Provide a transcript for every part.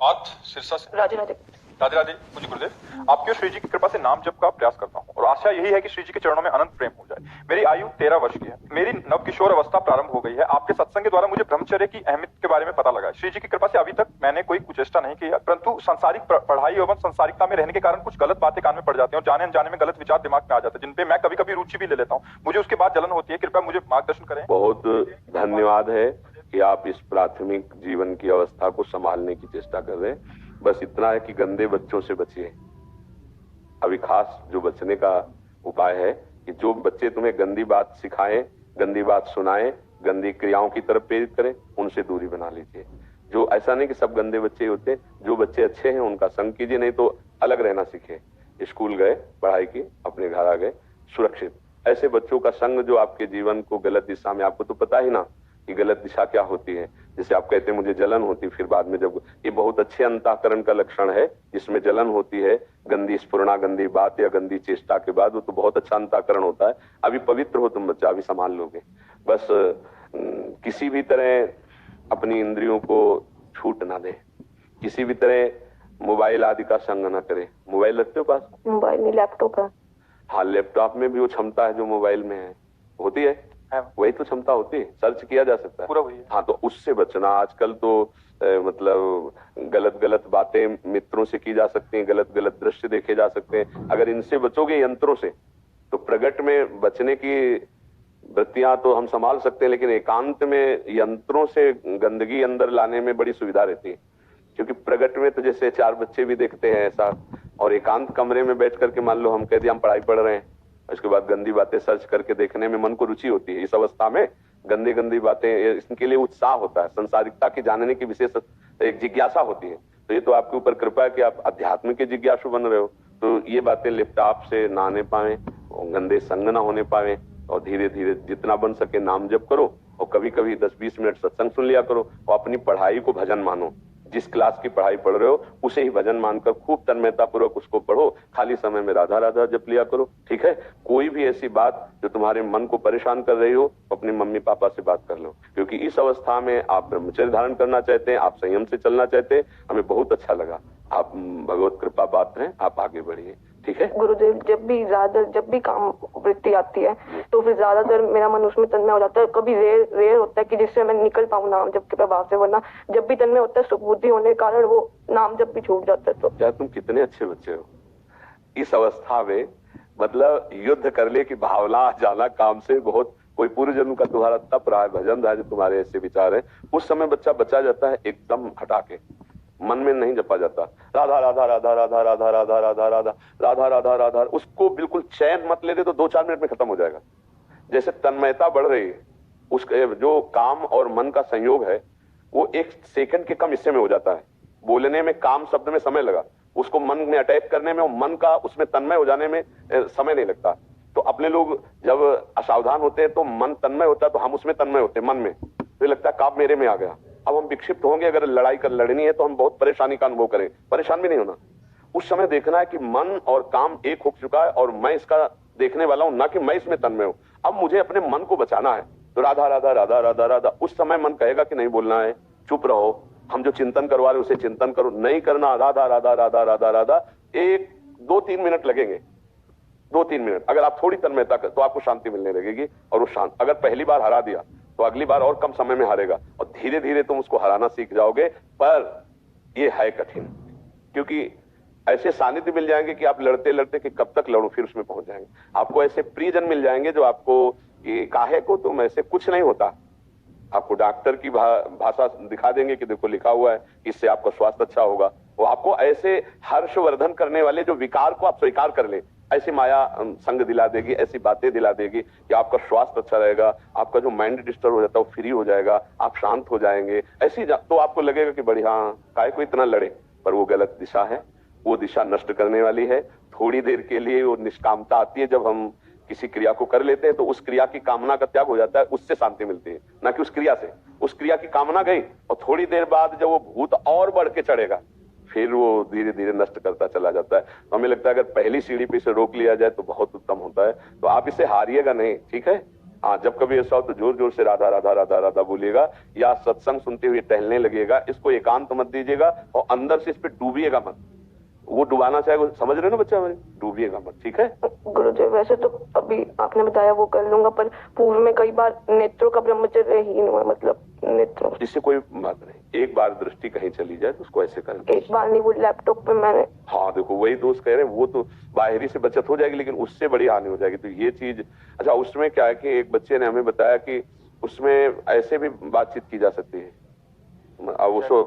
बात सिरसा से। राधे राधे। राधे राधे। मुझे गुरुदेव आपकी और श्री जी की कृपा से नाम जप का प्रयास करता हूँ और आशा यही है कि श्री जी के चरणों में अनंत प्रेम हो जाए। मेरी आयु 13 वर्ष की है। मेरी नवकिशोर अवस्था प्रारंभ हो गई है। आपके सत्संग के द्वारा मुझे ब्रह्मचर्य की अहमियत के बारे में पता लगा है। श्री जी की कृपा से अभी तक मैंने कोई कुचेष्टा नहीं की है, परंतु सांसारिक पढ़ाई एवं सांसारिकता में रहने के कारण कुछ गलत बातें कान में पड़ जाती हैं और जाने अनजाने में गलत विचार दिमाग में आ जाते हैं, जिनपे मैं कभी कभी रुचि भी ले लेता हूँ। मुझे उसके बाद जलन होती है। कृपया मुझे मार्गदर्शन करें। बहुत धन्यवाद है कि आप इस प्राथमिक जीवन की अवस्था को संभालने की चेष्टा कर रहे हैं। बस इतना है कि गंदे बच्चों से बचिए। अभी खास जो बचने का उपाय है कि जो बच्चे तुम्हें गंदी बात सिखाएं, गंदी बात सुनाएं, गंदी क्रियाओं की तरफ प्रेरित करें, उनसे दूरी बना लीजिए। जो ऐसा नहीं कि सब गंदे बच्चे होते हैं, जो बच्चे अच्छे हैं उनका संग कीजिए, नहीं तो अलग रहना सीखे। स्कूल गए, पढ़ाई की, अपने घर आ गए सुरक्षित। ऐसे बच्चों का संग जो आपके जीवन को गलत दिशा में, आपको तो पता ही ना कि गलत दिशा क्या होती है। जैसे आप कहते हैं मुझे जलन होती, फिर बाद में जब ये बहुत अच्छे अंतःकरण का लक्षण है, जिसमें जलन होती है गंदी स्फुरणा, गंदी बात या गंदी चेष्टा के बाद, वो तो बहुत अच्छा अंतःकरण होता है। अभी पवित्र हो तुम बच्चा, अभी संभाल लोगे। बस किसी भी तरह अपनी इंद्रियों को छूट ना दे, किसी भी तरह मोबाइल आदि का संग ना करे। मोबाइल रखते हो पास? मोबाइल में, लैपटॉप है। हाँ, लैपटॉप में भी वो क्षमता है जो मोबाइल में है, होती है वही तो क्षमता होती है, सर्च किया जा सकता है पूरा वही है। हाँ, तो उससे बचना। आजकल तो मतलब गलत गलत बातें मित्रों से की जा सकती हैं, गलत गलत दृश्य देखे जा सकते हैं। अगर इनसे बचोगे यंत्रों से, तो प्रगट में बचने की वृत्तियां तो हम संभाल सकते हैं, लेकिन एकांत में यंत्रों से गंदगी अंदर लाने में बड़ी सुविधा रहती है। क्योंकि प्रगट में तो जैसे 4 बच्चे भी देखते हैं ऐसा, और एकांत कमरे में बैठ करके मान लो हम कह दिया हम पढ़ाई पढ़ रहे हैं, उसके बाद गंदी बातें सर्च करके देखने में मन को रुचि होती है। इस अवस्था में गंदी गंदी बातें, इनके लिए उत्साह होता है, संसारिकता की जानने की विशेष एक जिज्ञासा होती है। तो ये तो आपके ऊपर कृपा है कि आप अध्यात्म के जिज्ञासु बन रहे हो। तो ये बातें लैपटॉप से ना आने पाए, गंदे संग ना होने पाए, और धीरे धीरे जितना बन सके नाम जप करो, और कभी कभी 10-20 मिनट सत्संग सुन लिया करो, और अपनी पढ़ाई को भजन मानो। जिस क्लास की पढ़ाई पढ़ रहे हो उसे ही भजन मानकर खूब तन्मयता पूर्वक उसको पढ़ो। खाली समय में राधा राधा जप लिया करो, ठीक है। कोई भी ऐसी बात जो तुम्हारे मन को परेशान कर रही हो, अपने मम्मी पापा से बात कर लो, क्योंकि इस अवस्था में आप ब्रह्मचर्य धारण करना चाहते हैं, आप संयम से चलना चाहते हैं। हमें बहुत अच्छा लगा, आप भगवत कृपा पात्र हैं, आप आगे बढ़िए, ठीक है। गुरुदेव, जब भी काम वृत्ति आती है तो फिर ज्यादातर मेरा मन उसमें तन्मय हो जाता है। कभी रेर होता है कि जिससे मैं निकल पाऊं नाम जप के प्रभाव से, वरना जब भी तन्मय होता है सुबुद्धि होने के कारण वो नाम जप भी छूट जाता है। तो क्या तुम कितने अच्छे बच्चे हो। इस अवस्था में मतलब युद्ध करने की भावना जाना काम से, बहुत कोई पूर्व जन्म का तुम्हारा तप रहा है, भजन रहा है, जो तुम्हारे ऐसे विचार है, उस समय बच्चा बचा जाता है एकदम हटा के, मन में नहीं जपा जाता। राधा राधा राधा राधा राधा राधा राधा राधा राधा राधा राधा, उसको बिल्कुल चैन मत ले दे तो 2-4 मिनट में खत्म हो जाएगा। जैसे तन्मयता बढ़ रही है, उसके जो काम और मन का संयोग है वो 1 सेकंड के कम हिस्से में हो जाता है। बोलने में काम शब्द में समय लगा, उसको मन में अटैक करने में और मन का उसमें तन्मय हो जाने में समय नहीं लगता। तो अपने लोग जब असावधान होते हैं तो मन तन्मय होता है, तो हम उसमें तन्मय होते हैं मन में, तो लगता है काम मेरे में आ गया। अब हम विक्षिप्त होंगे, अगर लड़ाई कर लड़नी है तो हम बहुत परेशानी का अनुभव करें। परेशान भी नहीं होना, उस समय देखना है कि मन और काम एक हो चुका है और मैं इसका देखने वाला हूं, ना कि मैं इसमें तन्मय हूं। अब मुझे अपने मन को बचाना है, तो राधा राधा राधा राधा राधा। उस समय मन कहेगा कि नहीं बोलना है, चुप रहो, हम जो चिंतन करवा रहे उसे चिंतन करो, नहीं करना राधा राधा राधा राधा राधा। 1-2-3 मिनट लगेंगे, 2-3 मिनट। अगर आप थोड़ी तन्मयता कर तो आपको शांति मिलने लगेगी, और वो शांत, अगर पहली बार हरा दिया तो अगली बार और कम समय में हारेगा, और धीरे धीरे तुम उसको हराना सीख जाओगे। पर ये है कठिन, क्योंकि ऐसे सानिध्य मिल जाएंगे कि आप लड़ते लड़ते कि कब तक लड़ूं, फिर उसमें पहुंच जाएंगे। आपको ऐसे प्रियजन मिल जाएंगे जो आपको कि काहे को तुम ऐसे, कुछ नहीं होता। आपको डॉक्टर की भाषा दिखा देंगे कि देखो लिखा हुआ है, इससे आपका स्वास्थ्य अच्छा होगा। वो आपको ऐसे हर्षवर्धन करने वाले जो विकार को आप स्वीकार कर ले, ऐसी माया संग दिला देगी, ऐसी बातें दिला देगी कि आपका स्वास्थ्य अच्छा रहेगा, आपका जो माइंड डिस्टर्ब हो जाता है वो फ्री हो जाएगा, आप शांत हो जाएंगे। ऐसी तो आपको लगेगा कि बड़ी हाँ काहे को इतना लड़े, पर वो गलत दिशा है, वो दिशा नष्ट करने वाली है। थोड़ी देर के लिए वो निष्कामता आती है, जब हम किसी क्रिया को कर लेते हैं तो उस क्रिया की कामना का त्याग हो जाता है, उससे शांति मिलती है, ना कि उस क्रिया से। उस क्रिया की कामना गई, और थोड़ी देर बाद जब वो भूत और बढ़ के चढ़ेगा, फिर वो धीरे धीरे नष्ट करता चला जाता है। तो हमें लगता है अगर पहली सीढ़ी पे इसे रोक लिया जाए तो बहुत उत्तम होता है। तो आप इसे हारिएगा नहीं, ठीक है। हाँ, जब कभी ऐसा हो तो जोर जोर से राधा राधा राधा राधा बोलिएगा, या सत्संग सुनते हुए टहलने लगेगा। इसको एकांत मत दीजिएगा और अंदर से इस पे डूबिएगा मत। वो डुबाना चाहे, वो समझ रहे हो ना बच्चा हमारे, डूबिएगा मत, ठीक है। गुरुदेव वैसे तो अभी आपने बताया वो कर लूंगा, पर पूर्व में कई बार नेत्रों का ब्रह्मचर्य ही नहीं हुआ, मतलब नेत्रों। इससे कोई बात नहीं, एक बार दृष्टि कहीं चली जाए तो उसको ऐसे कर, एक बार नहीं, वो लैपटॉप पे मैंने। हाँ देखो, वही दोस्त कह रहे हैं, वो तो बाहरी से बचत हो जाएगी, लेकिन उससे बड़ी हानि हो जाएगी। तो ये चीज, अच्छा उसमें क्या है कि एक बच्चे ने हमें बताया कि उसमें ऐसे भी बातचीत की जा सकती है, अब उसको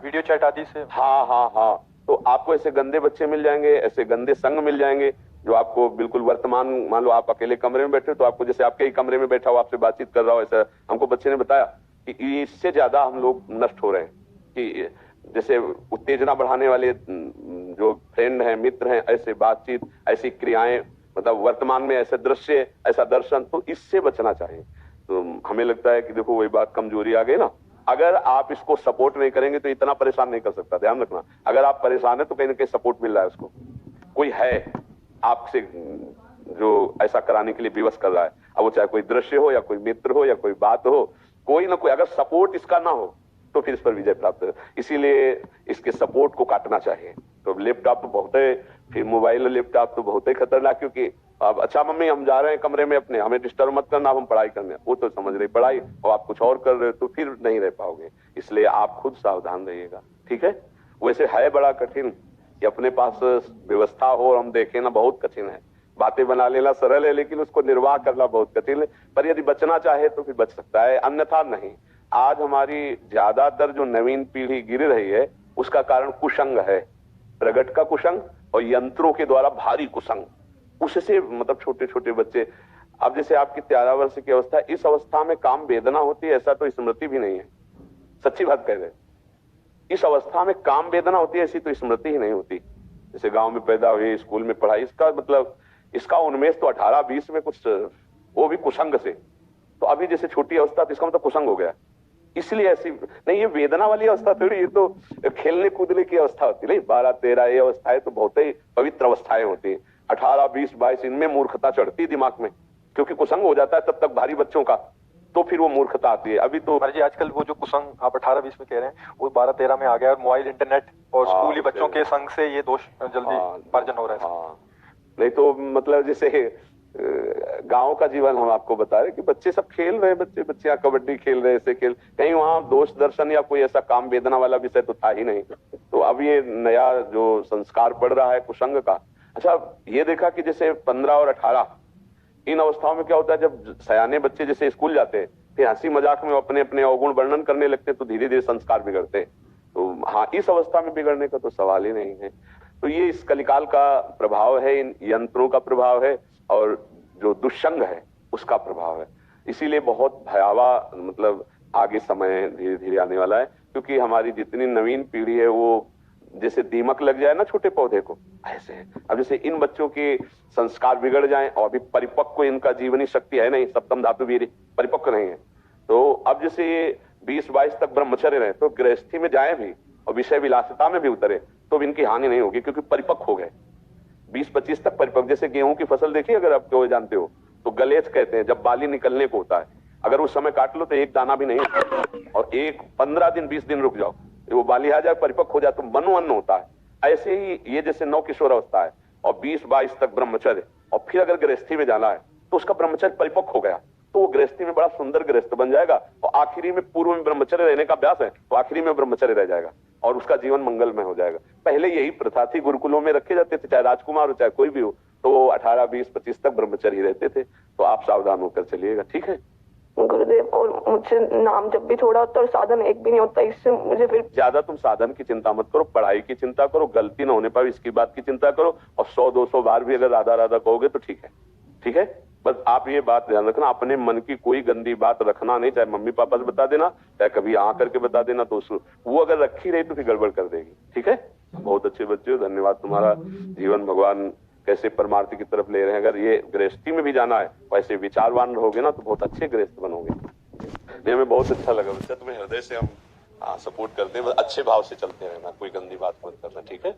वीडियो चैट आदि से। हाँ हाँ हाँ, तो आपको ऐसे गंदे बच्चे मिल जाएंगे, ऐसे गंदे संग मिल जाएंगे जो आपको बिल्कुल वर्तमान, मान लो आप अकेले कमरे में बैठे हो तो आपको जैसे आपके ही कमरे में बैठा हो आपसे बातचीत कर रहा हो, ऐसा हमको बच्चे ने बताया कि इससे ज्यादा हम लोग नष्ट हो रहे हैं। कि जैसे उत्तेजना बढ़ाने वाले जो फ्रेंड हैं, मित्र हैं, ऐसे बातचीत, ऐसी क्रियाएं, मतलब वर्तमान में ऐसे दृश्य, ऐसा दर्शन, तो इससे बचना चाहिए। तो हमें लगता है कि देखो वही बात, कमजोरी आ गई ना, अगर आप इसको सपोर्ट नहीं करेंगे तो इतना परेशान नहीं कर सकता। ध्यान रखना, अगर आप परेशान है तो कहीं ना कहीं सपोर्ट मिल रहा है उसको, कोई है आपसे जो ऐसा कराने के लिए विवश कर रहा है। अब वो चाहे कोई दृश्य हो या कोई मित्र हो या कोई बात हो, कोई ना कोई अगर सपोर्ट इसका ना हो तो फिर इस पर विजय प्राप्त है। इसीलिए इसके सपोर्ट को काटना चाहिए। तो लैपटॉप तो बहुत है, फिर मोबाइल और लैपटॉप तो बहुत ही खतरनाक, क्योंकि अब अच्छा मम्मी हम जा रहे हैं कमरे में अपने, हमें डिस्टर्ब मत करना, हम पढ़ाई करने, वो तो समझ रही पढ़ाई और आप कुछ और कर रहे हो, तो फिर नहीं रह पाओगे। इसलिए आप खुद सावधान रहिएगा, ठीक है। वैसे है बड़ा कठिन कि अपने पास व्यवस्था हो और हम देखें ना, बहुत कठिन है। बातें बना लेना सरल है, लेकिन उसको निर्वाह करना बहुत कठिन है। पर यदि बचना चाहे तो फिर बच सकता है, अन्यथा नहीं। आज हमारी ज्यादातर जो नवीन पीढ़ी गिर रही है उसका कारण कुसंग है, प्रगट का कुसंग और यंत्रों के द्वारा भारी कुसंग। उससे मतलब छोटे छोटे बच्चे, अब जैसे आपकी 13 वर्ष की अवस्था, इस अवस्था में काम वेदना होती है ऐसा तो स्मृति भी नहीं है। सच्ची बात कह रहे, इस अवस्था में काम वेदना होती है ऐसी तो स्मृति ही नहीं होती। जैसे गांव में पैदा हुए, स्कूल में पढ़ाई, इसका मतलब इसका उन्मेष तो 18-20 में कुछ, वो भी कुसंग से। तो अभी जैसे छोटी अवस्था, तो इसका मतलब कुसंग हो गया। इसलिए ऐसी नहीं, ये वेदना वाली अवस्था थोड़ी, ये तो खेलने कूदने की अवस्था होती है। 12-13 ये अवस्थाएं तो बहुत ही पवित्र अवस्थाएं होती है। 18-20-22 इनमें मूर्खता चढ़ती दिमाग में, क्योंकि कुसंग हो जाता है तब तक भारी बच्चों का, तो फिर वो मूर्खता आती है। अभी तो जी आजकल वो जो कुसंग आप 18-20 में कह रहे हैं वो 12-13 में आ गया, और मोबाइल, इंटरनेट और स्कूली बच्चों के संग से ये दोष जल्दी पार्जन हो रहा है। हाँ, नहीं तो मतलब जैसे गांव का जीवन हम आपको बता रहे कि बच्चे सब खेल रहे हैं, बच्चियां कबड्डी खेल रहे, ऐसे खेल, कहीं वहां दोष दर्शन या कोई ऐसा काम वेदना वाला विषय तो था ही नहीं। तो अब ये नया जो संस्कार पड़ रहा है कुसंग का। अच्छा, ये देखा कि जैसे 15 और 18 इन अवस्थाओं में क्या होता है, जब सयाने बच्चे जैसे स्कूल जाते हैं फिर हंसी मजाक में अपने अपने अवगुण वर्णन करने लगते हैं, तो धीरे धीरे संस्कार बिगड़ते हैं। तो हाँ, इस अवस्था में बिगड़ने का तो सवाल ही नहीं है। तो ये इस कलिकाल का प्रभाव है, इन यंत्रों का प्रभाव है, और जो दुष्संग है उसका प्रभाव है। इसीलिए बहुत भयावह मतलब आगे समय धीरे धीरे आने वाला है, क्योंकि हमारी जितनी नवीन पीढ़ी है वो जैसे दीमक लग जाए ना छोटे पौधे को, ऐसे है। अब जैसे इन बच्चों के संस्कार बिगड़ जाएं, और अभी परिपक्व इनका जीवनी शक्ति है नहीं, सप्तम धातु वीर्य परिपक्व नहीं है, तो अब जैसे ये 20-22 तक ब्रह्मचर्य रहे, तो गृहस्थी में जाए भी और विषय विलासिता में भी उतरे तो इनकी हानि नहीं होगी, क्योंकि परिपक्व हो गए। 20-25 तक परिपक्व, जैसे गेहूं की फसल देखिए अगर आप क्यों जानते हो, तो गलेथ कहते हैं, जब बाली निकलने को होता है, अगर उस समय काट लो तो एक दाना भी नहीं, और 15 दिन 20 दिन रुक जाओ, वो बाली आ जाए, परिपक्व हो जाए तो मनोअन्न होता है। ऐसे ही ये जैसे नव किशोर अवस्था है और 20-22 तक ब्रह्मचर्य, और फिर अगर गृहस्थी में जाना है तो उसका ब्रह्मचर्य परिपक्व हो गया, तो वो गृहस्थी में बड़ा सुंदर गृहस्थ बन जाएगा, और आखिरी में पूर्व में ब्रह्मचर्य रहने का अभ्यास है तो आखिरी में ब्रह्मचर्य रह जाएगा और उसका जीवन मंगलमय हो जाएगा। पहले यही प्रथा थी, गुरुकुलों में रखे जाते थे, चाहे राजकुमार हो चाहे कोई भी हो, तो वो 18-20-25 तक ब्रह्मचर्य रहते थे। तो आप सावधान होकर चलिएगा, ठीक है गुरुदेव। और मुझसे नाम जब भी थोड़ा होता है और साधन एक भी नहीं होता, इससे मुझे फिर ज्यादा तुम साधन की चिंता मत करो, पढ़ाई की चिंता करो, गलती न होने पाए इसकी बात की चिंता करो, और 100-200 बार भी अगर राधा राधा कहोगे तो ठीक है, ठीक है। बस आप ये बात ध्यान रखना, अपने मन की कोई गंदी बात रखना नहीं, चाहे मम्मी पापा से बता देना, चाहे कभी आ करके बता देना, तो वो अगर रखी रही तो फिर गड़बड़ कर देगी, ठीक है। बहुत अच्छे बच्चे हो, धन्यवाद। तुम्हारा जीवन भगवान कैसे परमार्थ की तरफ ले रहे हैं। अगर ये गृहस्थी में भी जाना है, वैसे विचारवान रहोगे ना तो बहुत अच्छे गृहस्थ बनोगे। नहीं, हमें बहुत अच्छा लगा बच्चा, तुम्हें हृदय से हम सपोर्ट करते हैं, अच्छे भाव से चलते रहना, कोई गंदी बात मत करना, ठीक है।